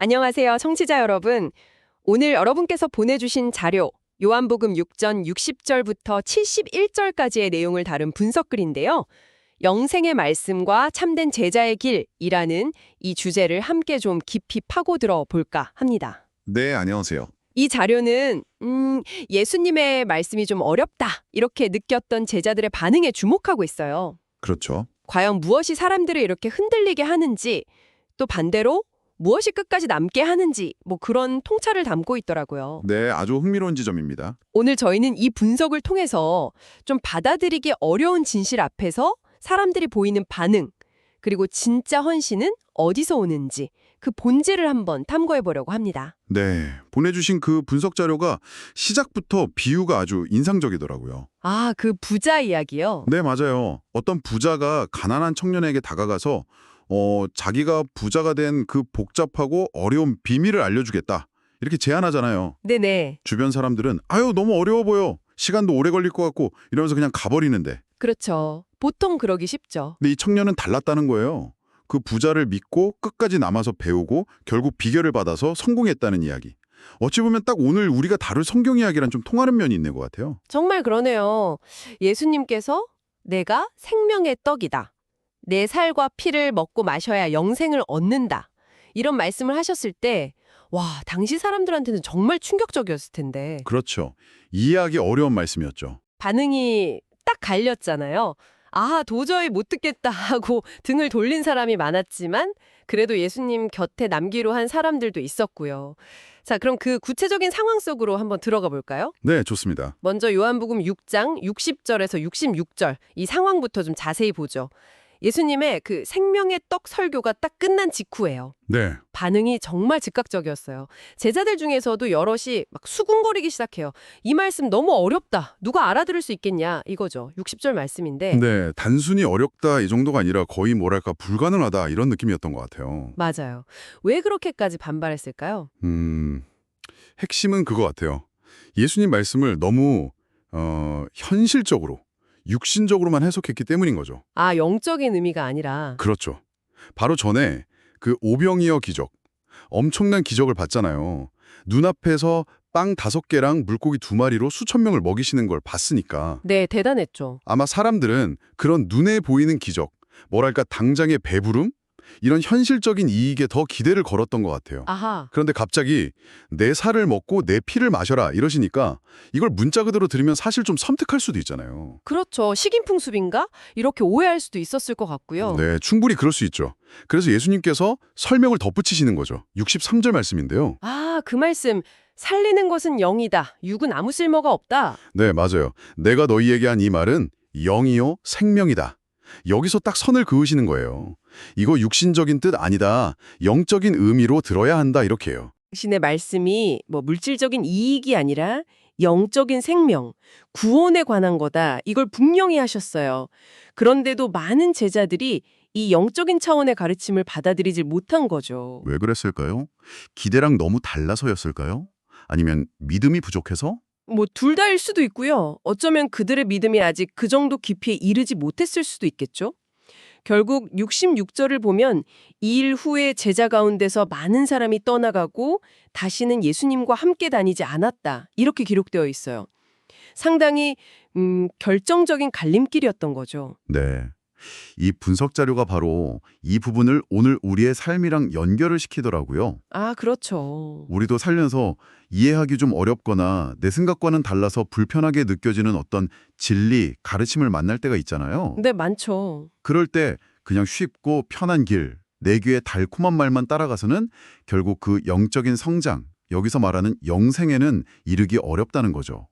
안녕하세요, 청취자 여러분. 오늘 여러분께서 보내주신 자료, 요한복음 6전 60절부터 71절까지의 내용을 다룬 분석글인데요. 영생의 말씀과 참된 제자의 길이라는 이 주제를 함께 좀 깊이 파고들어 볼까 합니다. 네, 안녕하세요. 이 자료는 예수님의 말씀이 좀 어렵다 이렇게 느꼈던 제자들의 반응에 주목하고 있어요. 그렇죠. 과연 무엇이 사람들을 이렇게 흔들리게 하는지, 또 반대로 무엇이 끝까지 남게 하는지 그런 통찰을 담고 있더라고요. 네, 아주 흥미로운 지점입니다. 오늘 저희는 이 분석을 통해서 좀 받아들이기 어려운 진실 앞에서 사람들이 보이는 반응, 그리고 진짜 헌신은 어디서 오는지 그 본질을 한번 탐구해 보려고 합니다. 네, 보내주신 그 분석 자료가 시작부터 비유가 아주 인상적이더라고요. 아, 그 부자 이야기요? 네, 맞아요. 어떤 부자가 가난한 청년에게 다가가서 자기가 부자가 된 그 복잡하고 어려운 비밀을 알려주겠다. 이렇게 제안하잖아요. 네네. 주변 사람들은 아유, 너무 어려워 보여. 시간도 오래 걸릴 것 같고 이러면서 그냥 가버리는데. 그렇죠. 보통 그러기 쉽죠. 근데 이 청년은 달랐다는 거예요. 그 부자를 믿고 끝까지 남아서 배우고 결국 비결을 받아서 성공했다는 이야기. 어찌 보면 딱 오늘 우리가 다룰 성경 이야기랑 좀 통하는 면이 있는 것 같아요. 정말 그러네요. 예수님께서 내가 생명의 떡이다. 내 살과 피를 먹고 마셔야 영생을 얻는다. 이런 말씀을 하셨을 때, 와, 당시 사람들한테는 정말 충격적이었을 텐데. 그렇죠. 이해하기 어려운 말씀이었죠. 반응이 딱 갈렸잖아요. 아, 도저히 못 듣겠다 하고 등을 돌린 사람이 많았지만 그래도 예수님 곁에 남기로 한 사람들도 있었고요. 자, 그럼 그 구체적인 상황 속으로 한번 들어가 볼까요? 네, 좋습니다. 먼저 요한복음 6장 60절에서 66절 이 상황부터 좀 자세히 보죠. 예수님의 그 생명의 떡 설교가 딱 끝난 직후예요. 네, 반응이 정말 즉각적이었어요. 제자들 중에서도 여럿이 막 수군거리기 시작해요. 이 말씀 너무 어렵다. 누가 알아들을 수 있겠냐 이거죠. 60절 말씀인데. 네, 단순히 어렵다 이 정도가 아니라 거의 뭐랄까 불가능하다 이런 느낌이었던 것 같아요. 맞아요. 왜 그렇게까지 반발했을까요? 핵심은 그거 같아요. 예수님 말씀을 너무 현실적으로, 육신적으로만 해석했기 때문인 거죠. 아, 영적인 의미가 아니라. 그렇죠. 바로 전에 그 오병이어 기적, 엄청난 기적을 봤잖아요. 눈앞에서 빵 5개랑 물고기 2마리로 수천 명을 먹이시는 걸 봤으니까 네, 대단했죠. 아마 사람들은 그런 눈에 보이는 기적, 뭐랄까 당장의 배부름? 이런 현실적인 이익에 더 기대를 걸었던 것 같아요. 아하. 그런데 갑자기 내 살을 먹고 내 피를 마셔라 이러시니까 이걸 문자 그대로 들으면 사실 좀 섬뜩할 수도 있잖아요. 그렇죠. 식인풍습인가? 이렇게 오해할 수도 있었을 것 같고요. 네, 충분히 그럴 수 있죠. 그래서 예수님께서 설명을 덧붙이시는 거죠. 63절 말씀인데요. 아, 그 말씀. 살리는 것은 영이다. 육은 아무 쓸모가 없다. 네, 맞아요. 내가 너희에게 한 이 말은 영이요 생명이다. 여기서 딱 선을 그으시는 거예요. 이거 육신적인 뜻 아니다. 영적인 의미로 들어야 한다 이렇게요. 당신의 말씀이 물질적인 이익이 아니라 영적인 생명, 구원에 관한 거다. 이걸 분명히 하셨어요. 그런데도 많은 제자들이 이 영적인 차원의 가르침을 받아들이질 못한 거죠. 왜 그랬을까요? 기대랑 너무 달라서였을까요? 아니면 믿음이 부족해서? 둘 다일 수도 있고요. 어쩌면 그들의 믿음이 아직 그 정도 깊이에 이르지 못했을 수도 있겠죠. 결국 66절을 보면 이 일 후에 제자 가운데서 많은 사람이 떠나가고 다시는 예수님과 함께 다니지 않았다. 이렇게 기록되어 있어요. 상당히 결정적인 갈림길이었던 거죠. 네. 이 분석 자료가 바로 이 부분을 오늘 우리의 삶이랑 연결을 시키더라고요. 아, 그렇죠. 우리도 살면서 이해하기 좀 어렵거나 내 생각과는 달라서 불편하게 느껴지는 어떤 진리, 가르침을 만날 때가 있잖아요. 네, 많죠. 그럴 때 그냥 쉽고 편한 길, 내 귀에 달콤한 말만 따라가서는 결국 그 영적인 성장, 여기서 말하는 영생에는 이르기 어렵다는 거죠.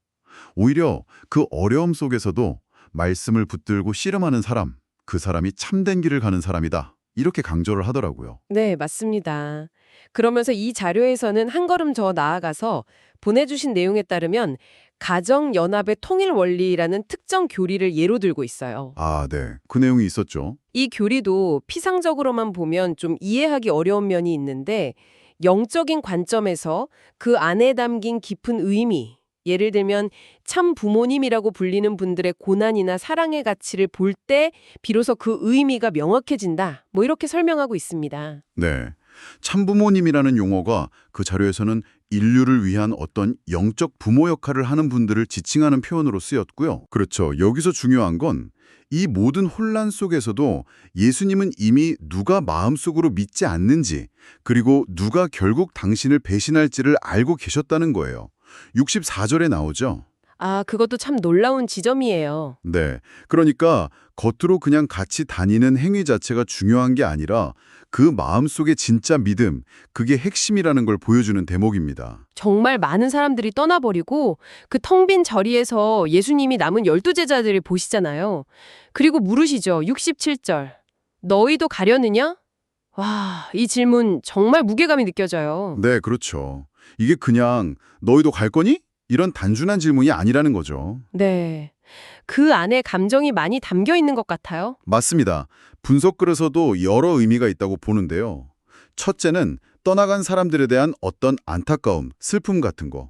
오히려 그 어려움 속에서도 말씀을 붙들고 씨름하는 사람, 그 사람이 참된 길을 가는 사람이다. 이렇게 강조를 하더라고요. 네, 맞습니다. 그러면서 이 자료에서는 한 걸음 더 나아가서 보내주신 내용에 따르면 가정연합의 통일 원리라는 특정 교리를 예로 들고 있어요. 아, 네. 그 내용이 있었죠. 이 교리도 피상적으로만 보면 좀 이해하기 어려운 면이 있는데 영적인 관점에서 그 안에 담긴 깊은 의미, 예를 들면 참 부모님이라고 불리는 분들의 고난이나 사랑의 가치를 볼 때 비로소 그 의미가 명확해진다. 이렇게 설명하고 있습니다. 네. 참부모님이라는 용어가 그 자료에서는 인류를 위한 어떤 영적 부모 역할을 하는 분들을 지칭하는 표현으로 쓰였고요. 그렇죠. 여기서 중요한 건 이 모든 혼란 속에서도 예수님은 이미 누가 마음속으로 믿지 않는지, 그리고 누가 결국 당신을 배신할지를 알고 계셨다는 거예요. 64절에 나오죠. 아, 그것도 참 놀라운 지점이에요. 네. 그러니까 겉으로 그냥 같이 다니는 행위 자체가 중요한 게 아니라 그 마음속의 진짜 믿음, 그게 핵심이라는 걸 보여주는 대목입니다. 정말 많은 사람들이 떠나버리고 그 텅 빈 자리에서 예수님이 남은 12제자들을 보시잖아요. 그리고 물으시죠. 67절. 너희도 가려느냐? 와, 이 질문 정말 무게감이 느껴져요. 네, 그렇죠. 이게 그냥 너희도 갈 거니? 이런 단순한 질문이 아니라는 거죠. 네. 그 안에 감정이 많이 담겨 있는 것 같아요. 맞습니다. 분석글에서도 여러 의미가 있다고 보는데요. 첫째는 떠나간 사람들에 대한 어떤 안타까움, 슬픔 같은 거.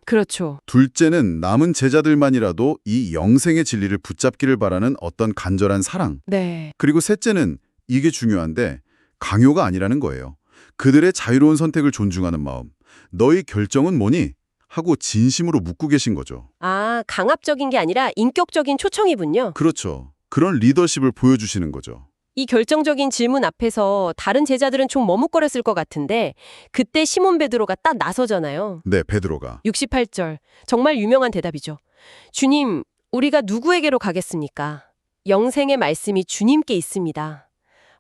그렇죠. 둘째는 남은 제자들만이라도 이 영생의 진리를 붙잡기를 바라는 어떤 간절한 사랑. 네. 그리고 셋째는 이게 중요한데 강요가 아니라는 거예요. 그들의 자유로운 선택을 존중하는 마음. 너희 결정은 뭐니? 하고 진심으로 묻고 계신 거죠. 아, 강압적인 게 아니라 인격적인 초청이군요. 그렇죠. 그런 리더십을 보여주시는 거죠. 이 결정적인 질문 앞에서 다른 제자들은 좀 머뭇거렸을 것 같은데 그때 시몬 베드로가 딱 나서잖아요. 네, 베드로가. 68절. 정말 유명한 대답이죠. 주님, 우리가 누구에게로 가겠습니까? 영생의 말씀이 주님께 있습니다.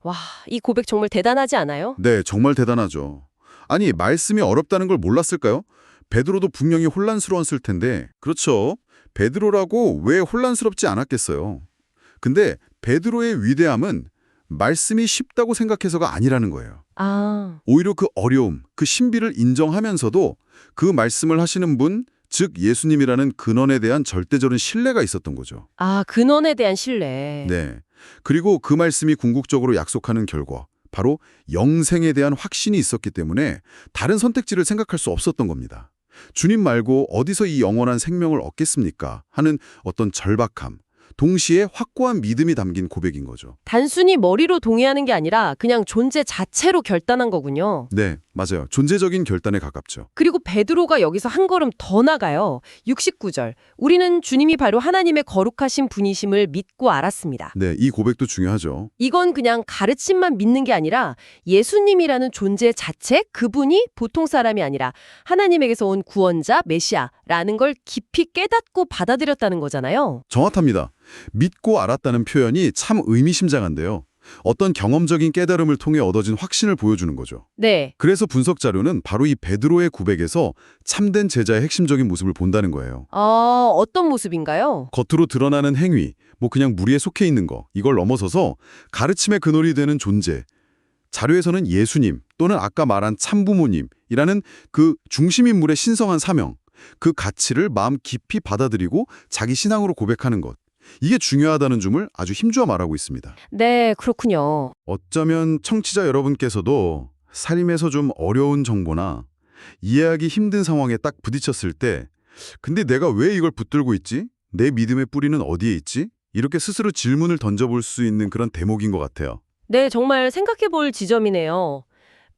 와, 이 고백 정말 대단하지 않아요? 네, 정말 대단하죠. 아니, 말씀이 어렵다는 걸 몰랐을까요? 베드로도 분명히 혼란스러웠을 텐데. 그렇죠. 베드로라고 왜 혼란스럽지 않았겠어요. 근데 베드로의 위대함은 말씀이 쉽다고 생각해서가 아니라는 거예요. 아, 오히려 그 어려움, 그 신비를 인정하면서도 그 말씀을 하시는 분, 즉 예수님이라는 근원에 대한 절대적인 신뢰가 있었던 거죠. 근원에 대한 신뢰. 네. 그리고 그 말씀이 궁극적으로 약속하는 결과, 바로 영생에 대한 확신이 있었기 때문에 다른 선택지를 생각할 수 없었던 겁니다. 주님 말고 어디서 이 영원한 생명을 얻겠습니까? 하는 어떤 절박함, 동시에 확고한 믿음이 담긴 고백인 거죠. 단순히 머리로 동의하는 게 아니라 그냥 존재 자체로 결단한 거군요. 네, 맞아요. 존재적인 결단에 가깝죠. 그리고 베드로가 여기서 한 걸음 더 나가요. 69절. 우리는 주님이 바로 하나님의 거룩하신 분이심을 믿고 알았습니다. 네, 이 고백도 중요하죠. 이건 그냥 가르침만 믿는 게 아니라 예수님이라는 존재 자체, 그분이 보통 사람이 아니라 하나님에게서 온 구원자, 메시아라는 걸 깊이 깨닫고 받아들였다는 거잖아요. 정확합니다. 믿고 알았다는 표현이 참 의미심장한데요. 어떤 경험적인 깨달음을 통해 얻어진 확신을 보여주는 거죠. 네. 그래서 분석 자료는 바로 이 베드로의 고백에서 참된 제자의 핵심적인 모습을 본다는 거예요. 어떤 모습인가요? 겉으로 드러나는 행위, 뭐 그냥 무리에 속해 있는 거, 이걸 넘어서서 가르침의 근원이 되는 존재. 자료에서는 예수님 또는 아까 말한 참부모님이라는 그 중심인물의 신성한 사명, 그 가치를 마음 깊이 받아들이고 자기 신앙으로 고백하는 것. 이게 중요하다는 점을 아주 힘주어 말하고 있습니다. 네, 그렇군요. 어쩌면 청취자 여러분께서도 삶에서 좀 어려운 정보나 이해하기 힘든 상황에 딱 부딪혔을 때 근데 내가 왜 이걸 붙들고 있지? 내 믿음의 뿌리는 어디에 있지? 이렇게 스스로 질문을 던져볼 수 있는 그런 대목인 것 같아요. 네, 정말 생각해 볼 지점이네요.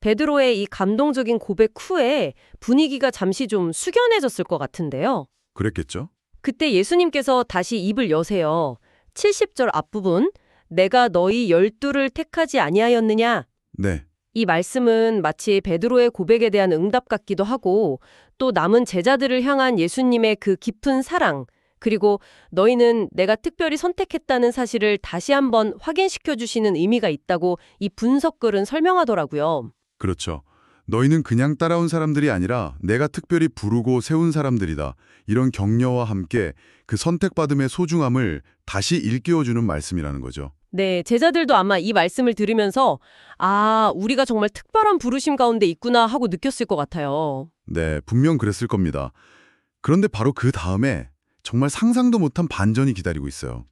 베드로의 이 감동적인 고백 후에 분위기가 잠시 좀 숙연해졌을 것 같은데요. 그랬겠죠? 그때 예수님께서 다시 입을 여세요. 70절 앞부분, 내가 너희 12를 택하지 아니하였느냐? 네. 이 말씀은 마치 베드로의 고백에 대한 응답 같기도 하고 또 남은 제자들을 향한 예수님의 그 깊은 사랑, 그리고 너희는 내가 특별히 선택했다는 사실을 다시 한번 확인시켜 주시는 의미가 있다고 이 분석글은 설명하더라고요. 그렇죠. 너희는 그냥 따라온 사람들이 아니라 내가 특별히 부르고 세운 사람들이다. 이런 격려와 함께 그 선택받음의 소중함을 다시 일깨워주는 말씀이라는 거죠. 네, 제자들도 아마 이 말씀을 들으면서 우리가 정말 특별한 부르심 가운데 있구나 하고 느꼈을 것 같아요. 네, 분명 그랬을 겁니다. 그런데 바로 그 다음에 정말 상상도 못한 반전이 기다리고 있어요.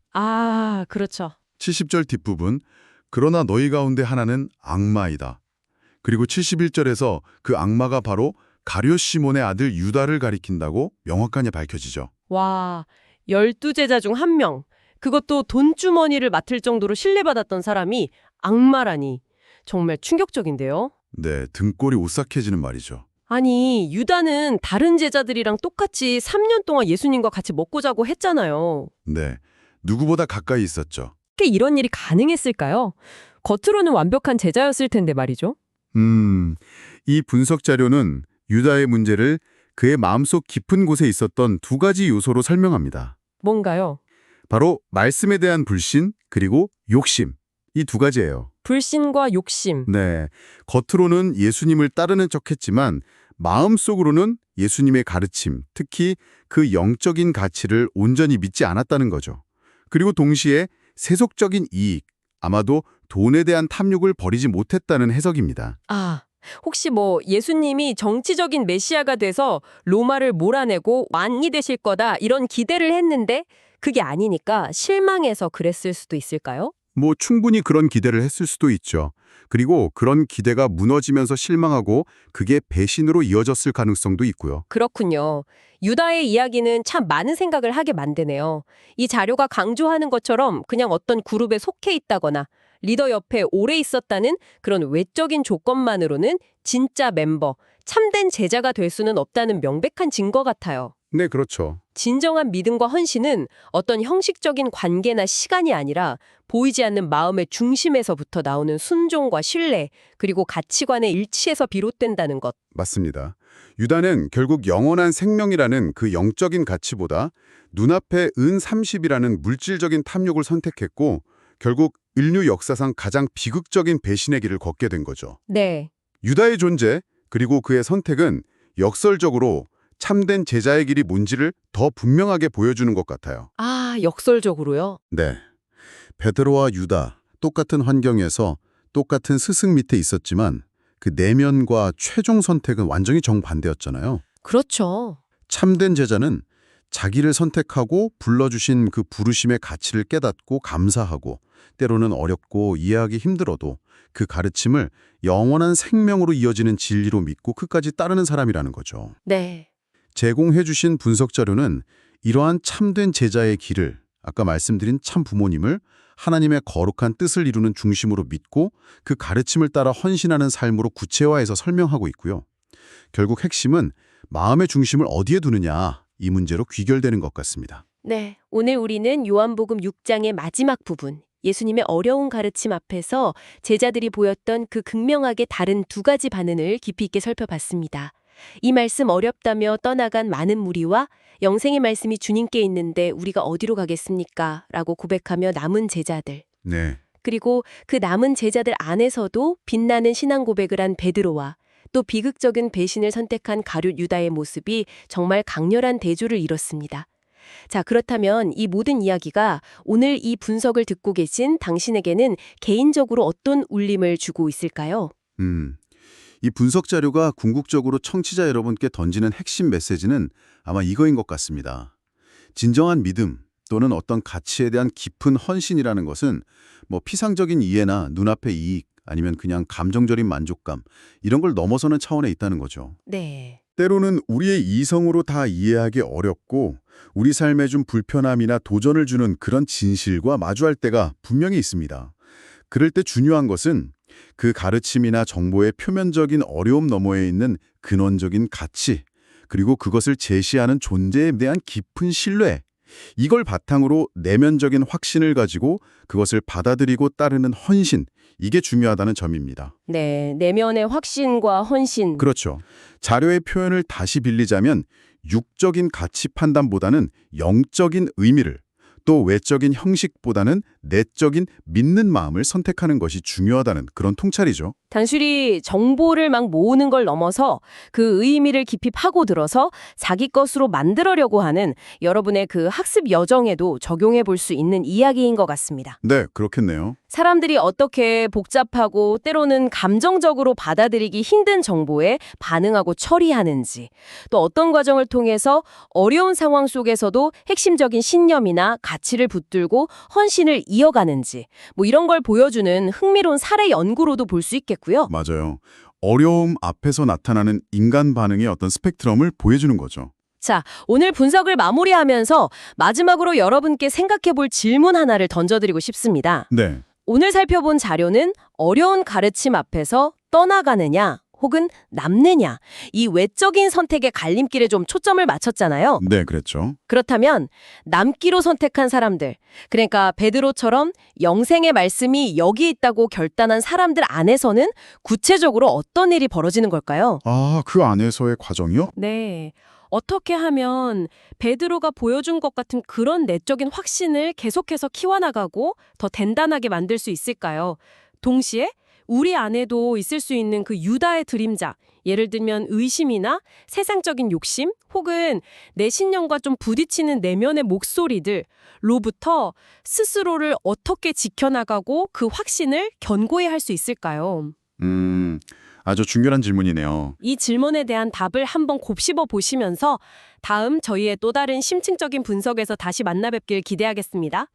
그렇죠. 70절 뒷부분, 그러나 너희 가운데 하나는 악마이다. 그리고 71절에서 그 악마가 바로 가룟 시몬의 아들 유다를 가리킨다고 명확하게 밝혀지죠. 와, 12제자 중 한 명. 그것도 돈주머니를 맡을 정도로 신뢰받았던 사람이 악마라니. 정말 충격적인데요. 네, 등골이 오싹해지는 말이죠. 아니, 유다는 다른 제자들이랑 똑같이 3년 동안 예수님과 같이 먹고 자고 했잖아요. 네, 누구보다 가까이 있었죠. 어떻게 이런 일이 가능했을까요? 겉으로는 완벽한 제자였을 텐데 말이죠. 이 분석 자료는 유다의 문제를 그의 마음속 깊은 곳에 있었던 두 가지 요소로 설명합니다. 뭔가요? 바로 말씀에 대한 불신 그리고 욕심. 이 두 가지예요. 불신과 욕심. 네, 겉으로는 예수님을 따르는 척했지만 마음속으로는 예수님의 가르침, 특히 그 영적인 가치를 온전히 믿지 않았다는 거죠. 그리고 동시에 세속적인 이익, 아마도 돈에 대한 탐욕을 버리지 못했다는 해석입니다. 아, 혹시 예수님이 정치적인 메시아가 돼서 로마를 몰아내고 왕이 되실 거다 이런 기대를 했는데 그게 아니니까 실망해서 그랬을 수도 있을까요? 충분히 그런 기대를 했을 수도 있죠. 그리고 그런 기대가 무너지면서 실망하고 그게 배신으로 이어졌을 가능성도 있고요. 그렇군요. 유다의 이야기는 참 많은 생각을 하게 만드네요. 이 자료가 강조하는 것처럼 그냥 어떤 그룹에 속해 있다거나 리더 옆에 오래 있었다는 그런 외적인 조건만으로는 진짜 멤버, 참된 제자가 될 수는 없다는 명백한 증거 같아요. 네, 그렇죠. 진정한 믿음과 헌신은 어떤 형식적인 관계나 시간이 아니라 보이지 않는 마음의 중심에서부터 나오는 순종과 신뢰, 그리고 가치관의 일치에서 비롯된다는 것. 맞습니다. 유다는 결국 영원한 생명이라는 그 영적인 가치보다 눈앞의 은 30이라는 물질적인 탐욕을 선택했고 결국 인류 역사상 가장 비극적인 배신의 길을 걷게 된 거죠. 네. 유다의 존재 그리고 그의 선택은 역설적으로 참된 제자의 길이 뭔지를 더 분명하게 보여주는 것 같아요. 아, 역설적으로요? 네. 베드로와 유다, 똑같은 환경에서 똑같은 스승 밑에 있었지만 그 내면과 최종 선택은 완전히 정반대였잖아요. 그렇죠. 참된 제자는 자기를 선택하고 불러주신 그 부르심의 가치를 깨닫고 감사하고 때로는 어렵고 이해하기 힘들어도 그 가르침을 영원한 생명으로 이어지는 진리로 믿고 끝까지 따르는 사람이라는 거죠. 네. 제공해 주신 분석 자료는 이러한 참된 제자의 길을 아까 말씀드린 참 부모님을 하나님의 거룩한 뜻을 이루는 중심으로 믿고 그 가르침을 따라 헌신하는 삶으로 구체화해서 설명하고 있고요. 결국 핵심은 마음의 중심을 어디에 두느냐 이 문제로 귀결되는 것 같습니다. 네. 오늘 우리는 요한복음 6장의 마지막 부분, 예수님의 어려운 가르침 앞에서 제자들이 보였던 그 극명하게 다른 두 가지 반응을 깊이 있게 살펴봤습니다. 이 말씀 어렵다며 떠나간 많은 무리와 영생의 말씀이 주님께 있는데 우리가 어디로 가겠습니까? 라고 고백하며 남은 제자들. 네. 그리고 그 남은 제자들 안에서도 빛나는 신앙 고백을 한 베드로와 또 비극적인 배신을 선택한 가룟 유다의 모습이 정말 강렬한 대조를 이뤘습니다. 자, 그렇다면 이 모든 이야기가 오늘 이 분석을 듣고 계신 당신에게는 개인적으로 어떤 울림을 주고 있을까요? 이 분석 자료가 궁극적으로 청취자 여러분께 던지는 핵심 메시지는 아마 이거인 것 같습니다. 진정한 믿음 또는 어떤 가치에 대한 깊은 헌신이라는 것은 피상적인 이해나 눈앞의 이익 아니면 그냥 감정적인 만족감 이런 걸 넘어서는 차원에 있다는 거죠. 네. 때로는 우리의 이성으로 다 이해하기 어렵고 우리 삶에 좀 불편함이나 도전을 주는 그런 진실과 마주할 때가 분명히 있습니다. 그럴 때 중요한 것은 그 가르침이나 정보의 표면적인 어려움 너머에 있는 근원적인 가치, 그리고 그것을 제시하는 존재에 대한 깊은 신뢰, 이걸 바탕으로 내면적인 확신을 가지고 그것을 받아들이고 따르는 헌신, 이게 중요하다는 점입니다. 네, 내면의 확신과 헌신. 그렇죠. 자료의 표현을 다시 빌리자면 육적인 가치 판단보다는 영적인 의미를, 또 외적인 형식보다는 내적인 믿는 마음을 선택하는 것이 중요하다는 그런 통찰이죠. 단순히 정보를 막 모으는 걸 넘어서 그 의미를 깊이 파고들어서 자기 것으로 만들려고 하는 여러분의 그 학습 여정에도 적용해 볼 수 있는 이야기인 것 같습니다. 네, 그렇겠네요. 사람들이 어떻게 복잡하고 때로는 감정적으로 받아들이기 힘든 정보에 반응하고 처리하는지, 또 어떤 과정을 통해서 어려운 상황 속에서도 핵심적인 신념이나 가치를 붙들고 헌신을 이어가는지, 이런 걸 보여주는 흥미로운 사례 연구로도 볼 수 있겠고요. 맞아요. 어려움 앞에서 나타나는 인간 반응의 어떤 스펙트럼을 보여주는 거죠. 자, 오늘 분석을 마무리하면서 마지막으로 여러분께 생각해 볼 질문 하나를 던져드리고 싶습니다. 네. 오늘 살펴본 자료는 어려운 가르침 앞에서 떠나가느냐 혹은 남느냐, 이 외적인 선택의 갈림길에 좀 초점을 맞췄잖아요. 네, 그랬죠. 그렇다면 남기로 선택한 사람들, 그러니까 베드로처럼 영생의 말씀이 여기 있다고 결단한 사람들 안에서는 구체적으로 어떤 일이 벌어지는 걸까요? 아, 그 안에서의 과정이요? 네. 어떻게 하면 베드로가 보여준 것 같은 그런 내적인 확신을 계속해서 키워나가고 더 단단하게 만들 수 있을까요? 동시에 우리 안에도 있을 수 있는 그 유다의 드림자, 예를 들면 의심이나 세상적인 욕심 혹은 내 신념과 좀 부딪히는 내면의 목소리들로부터 스스로를 어떻게 지켜나가고 그 확신을 견고히 할 수 있을까요? 아주 중요한 질문이네요. 이 질문에 대한 답을 한번 곱씹어 보시면서 다음 저희의 또 다른 심층적인 분석에서 다시 만나 뵙길 기대하겠습니다.